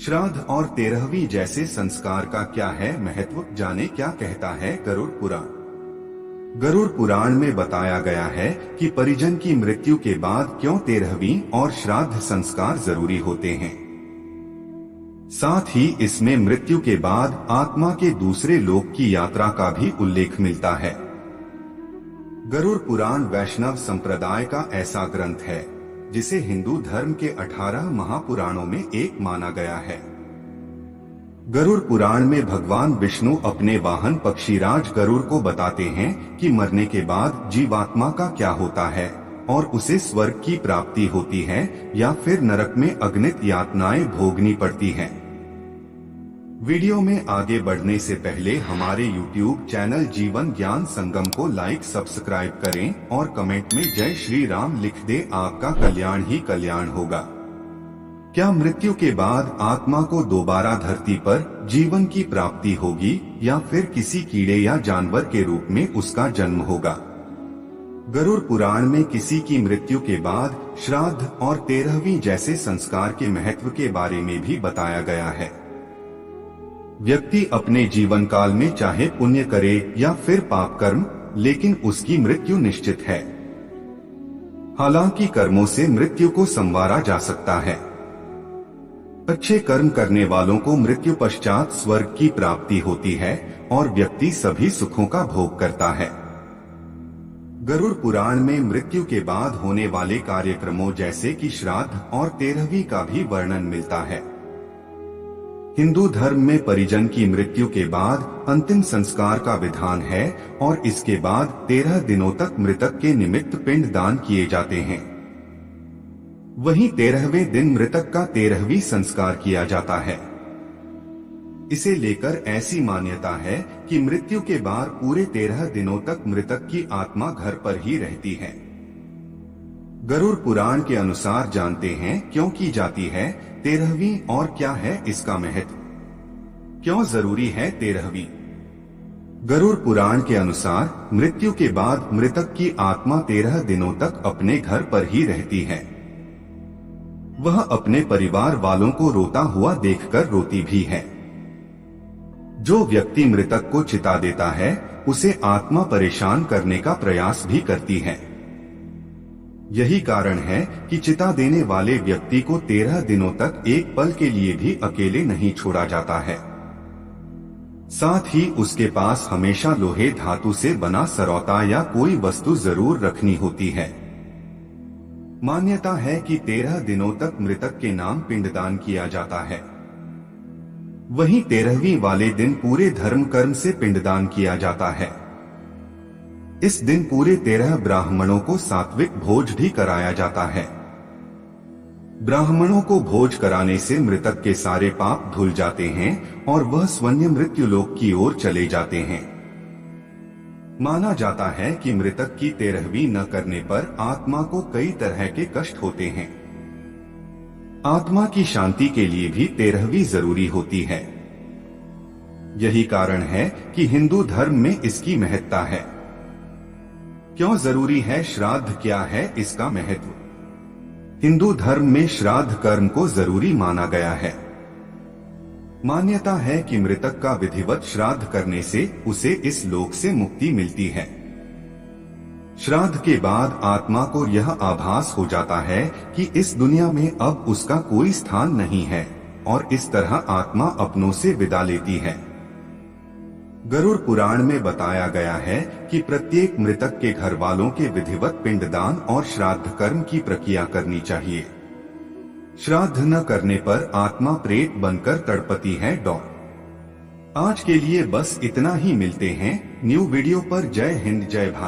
श्राद्ध और 13वीं जैसे संस्कार का क्या है महत्व, जाने क्या कहता है गरुड़ पुराण। गरुड़ पुराण में बताया गया है कि परिजन की मृत्यु के बाद क्यों 13वीं और श्राद्ध संस्कार जरूरी होते हैं। साथ ही इसमें मृत्यु के बाद आत्मा के दूसरे लोक की यात्रा का भी उल्लेख मिलता है। गरुड़ पुराण वैष्णव संप्रदाय का ऐसा ग्रंथ है जिसे हिंदू धर्म के 18 महापुराणों में एक माना गया है। गरुड़ पुराण में भगवान विष्णु अपने वाहन पक्षीराज गरुड़ को बताते हैं कि मरने के बाद जीवात्मा का क्या होता है और उसे स्वर्ग की प्राप्ति होती है या फिर नरक में अगणित यातनाएं भोगनी पड़ती हैं। वीडियो में आगे बढ़ने से पहले हमारे YouTube चैनल जीवन ज्ञान संगम को लाइक सब्सक्राइब करें और कमेंट में जय श्री राम लिख दे। आपका कल्याण ही कल्याण होगा। क्या मृत्यु के बाद आत्मा को दोबारा धरती पर जीवन की प्राप्ति होगी या फिर किसी कीड़े या जानवर के रूप में उसका जन्म होगा। गरुड़ पुराण में किसी की मृत्यु के बाद श्राद्ध और 13वीं जैसे संस्कार के महत्व के बारे में भी बताया गया है। व्यक्ति अपने जीवन काल में चाहे पुण्य करे या फिर पाप कर्म, लेकिन उसकी मृत्यु निश्चित है। हालांकि कर्मों से मृत्यु को संवारा जा सकता है। अच्छे कर्म करने वालों को मृत्यु पश्चात स्वर्ग की प्राप्ति होती है और व्यक्ति सभी सुखों का भोग करता है। गरुड़ पुराण में मृत्यु के बाद होने वाले कार्यक्रमों जैसे कि श्राद्ध और 13वीं का भी वर्णन मिलता है। हिंदू धर्म में परिजन की मृत्यु के बाद अंतिम संस्कार का विधान है और इसके बाद 13 दिनों तक मृतक के निमित्त पिंड दान किए जाते हैं। वहीं 13वें दिन मृतक का 13वीं संस्कार किया जाता है। इसे लेकर ऐसी मान्यता है कि मृत्यु के बाद पूरे 13 दिनों तक मृतक की आत्मा घर पर ही रहती है। गरुड़ पुराण के अनुसार जानते हैं क्यों की जाती है 13वीं और क्या है इसका महत्व, क्यों जरूरी है 13वीं। गरुड़ पुराण के अनुसार मृत्यु के बाद मृतक की आत्मा 13 दिनों तक अपने घर पर ही रहती है। वह अपने परिवार वालों को रोता हुआ देखकर रोती भी है। जो व्यक्ति मृतक को चिता देता है उसे आत्मा परेशान करने का प्रयास भी करती है। यही कारण है कि चिता देने वाले व्यक्ति को 13 दिनों तक एक पल के लिए भी अकेले नहीं छोड़ा जाता है। साथ ही उसके पास हमेशा लोहे धातु से बना सरौता या कोई वस्तु जरूर रखनी होती है। मान्यता है कि 13 दिनों तक मृतक के नाम पिंडदान किया जाता है। वहीं 13वीं वाले दिन पूरे धर्म कर्म से पिंडदान किया जाता है। इस दिन पूरे 13 ब्राह्मणों को सात्विक भोज भी कराया जाता है। ब्राह्मणों को भोज कराने से मृतक के सारे पाप धुल जाते हैं और वह स्वयं मृत्यु लोक की ओर चले जाते हैं। माना जाता है कि मृतक की 13वीं न करने पर आत्मा को कई तरह के कष्ट होते हैं। आत्मा की शांति के लिए भी 13वीं जरूरी होती है। यही कारण है कि हिंदू धर्म में इसकी महत्ता है। क्यों जरूरी है श्राद्ध, क्या है इसका महत्व। हिंदू धर्म में श्राद्ध कर्म को जरूरी माना गया है। मान्यता है कि मृतक का विधिवत श्राद्ध करने से उसे इस लोक से मुक्ति मिलती है। श्राद्ध के बाद आत्मा को यह आभास हो जाता है कि इस दुनिया में अब उसका कोई स्थान नहीं है और इस तरह आत्मा अपनों से विदा लेती है। गरुड़ पुराण में बताया गया है कि प्रत्येक मृतक के घर वालों के विधिवत पिंडदान और श्राद्ध कर्म की प्रक्रिया करनी चाहिए। श्राद्ध न करने पर आत्मा प्रेत बनकर तड़पती है। आज के लिए बस इतना ही, मिलते हैं न्यू वीडियो पर। जय हिंद, जय भारत।